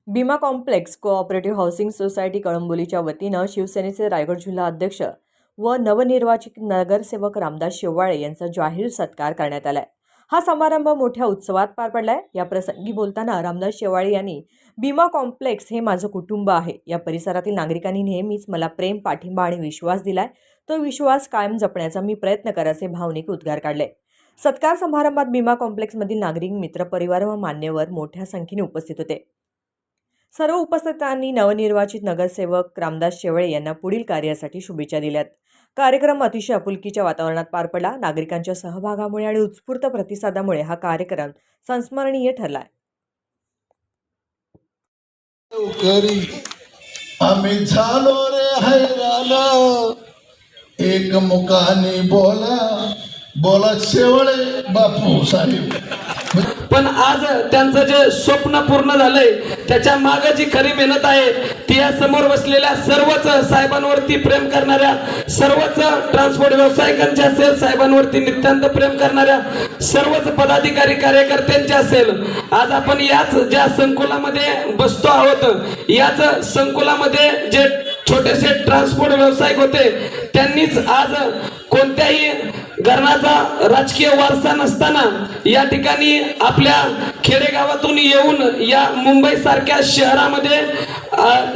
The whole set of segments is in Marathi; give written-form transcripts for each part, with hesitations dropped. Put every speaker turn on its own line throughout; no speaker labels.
Bhima complex cooperative housing society कळंबोलीच्या वतीनं शिवसेनेचे रायगड जिल्हा अध्यक्ष व नवनिर्वाचित नगरसेवक रामदास शेवाळे यांचा जाहीर सत्कार करण्यात आलाय। हा समारंभ मोठ्या उत्सवात पार पडलाय। या प्रसंगी बोलताना रामदास शेवाळे यांनी भीमा कॉम्प्लेक्स हे माझं कुटुंब आहे। या परिसरातील नागरिकांनी नेहमीच मला प्रेम, पाठिंबा आणि विश्वास दिलाय। तो विश्वास कायम जपण्याचा मी प्रयत्न करायचे भावनिक उद्गार काढले। सत्कार समारंभात भीमा कॉम्प्लेक्समधील नागरिक, मित्रपरिवार व मान्यवर मोठ्या संख्येने उपस्थित होते। सर्व उपस्थितांनी नवनिर्वाचित नगरसेवक रामदास शेवाळे यांना पुढील कार्यासाठी शुभेच्छा दिल्यात। कार्यक्रम अतिशय आपुलकीच्या वातावरणात पार पडला। नागरिकांच्या सहभागामुळे आणि उत्स्फूर्त प्रतिसादामुळे हा कार्यक्रम संस्मरणीय ठरला।
आम्ही झालो रे हैराण, एक मुखाने बोला शेवाळे बापू साहेब।
पण आज त्यांचं जे स्वप्न पूर्ण झालंय त्याच्या मागे जी खरी मेहनत आहे ती या समोर बसलेल्या सर्वच साहेबांवरती प्रेम करणाऱ्या, सर्वच ट्रान्सपोर्ट व्यावसायिकांचे असेल, साहेबांवरती नित्यांत प्रेम करणाऱ्या सर्वच पदाधिकारी कार्यकर्त्यांचे असेल। आज आपण याच ज्या संकुलामध्ये बसतो आहोत, याच संकुलामध्ये जे छोटेसे ट्रान्सपोर्ट व्यावसायिक होते त्यांनीच आज कोणत्याही घराचा राजकीय वारसा नसताना या ठिकाणी आपल्या खेडेगावातून येऊन या मुंबई सारख्या शहरामध्ये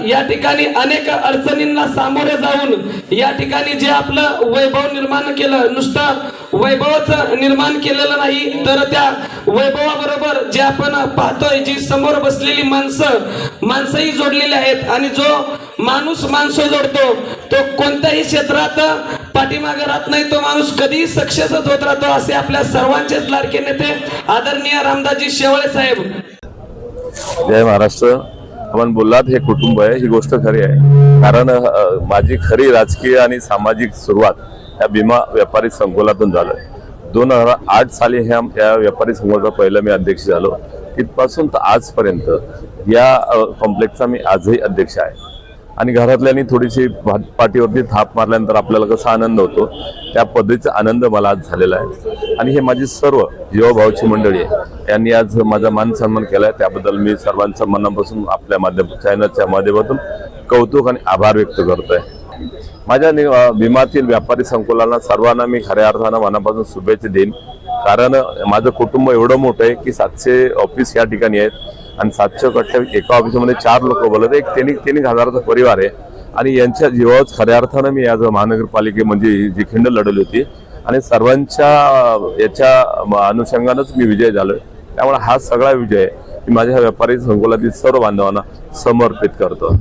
या ठिकाणी अनेक अडचणींना सामोरे जाऊन या ठिकाणी जे आपलं वैभव निर्माण केलं, नुसतं वैभवच निर्माण केलेलं नाही तर त्या वैभवाबरोबर जे आपण पाहतोय, जी समोर बसलेली माणसंही जोडलेली आहेत। आणि जो माणूस जोडतो तो कोणत्याही क्षेत्रात पाठीमागे राहत नाही, तो माणूस कधीही सक्सेस होत राहतो, असे आपल्या सर्वांचेच लाडके नेते आदरणीय रामदासजी शेवाळे साहेब।
जय महाराष्ट्र। आपण बोललात हे कुटुंब आहे, ही गोष्ट खरी आहे। कारण माझी खरी राजकीय आणि सामाजिक सुरुवात या भीमा व्यापारी संकुलातून झालं। 2008 साली या व्यापारी संकुलाचा पहिला मी अध्यक्ष झालो। तिथपासून तर आजपर्यंत या कॉम्प्लेक्सचा मी आजही अध्यक्ष आहे। आणि घरातल्यांनी थोडीशी पाठीवरती थाप मारल्यानंतर आपल्याला कसा आनंद होतो त्या पद्धतीचा आनंद मला आज झालेला आहे। आणि हे माझी सर्व जीवाभावाची मंडळी आहे, यांनी आज माझा मान सन्मान केला आहे, त्याबद्दल मी सर्वांच्या मनापासून आपल्या चॅनलच्या माध्यमातून कौतुक आणि आभार व्यक्त करतोय। माझ्या भीमातील व्यापारी संकुलाला सर्वांना मी खऱ्या अर्थानं मनापासून शुभेच्छा देईन। कारण माझं कुटुंब एवढं मोठं आहे की 700 ऑफिस या ठिकाणी आहेत आणि 700 कट्टे एका ऑफिसमध्ये 4 लोक बोलत, एक 3 हजाराचा परिवार आहे। आणि यांच्या जीवावर खऱ्या अर्थानं मी आज महानगरपालिकेमध्ये जी खिंड लढवली होती आणि सर्वांच्या याच्या अनुषंगानंच मी विजय झालोय। त्यामुळे हा सगळा विजय मी माझ्या व्यापारी संकुलातील सर्व बांधवांना समर्पित करतो।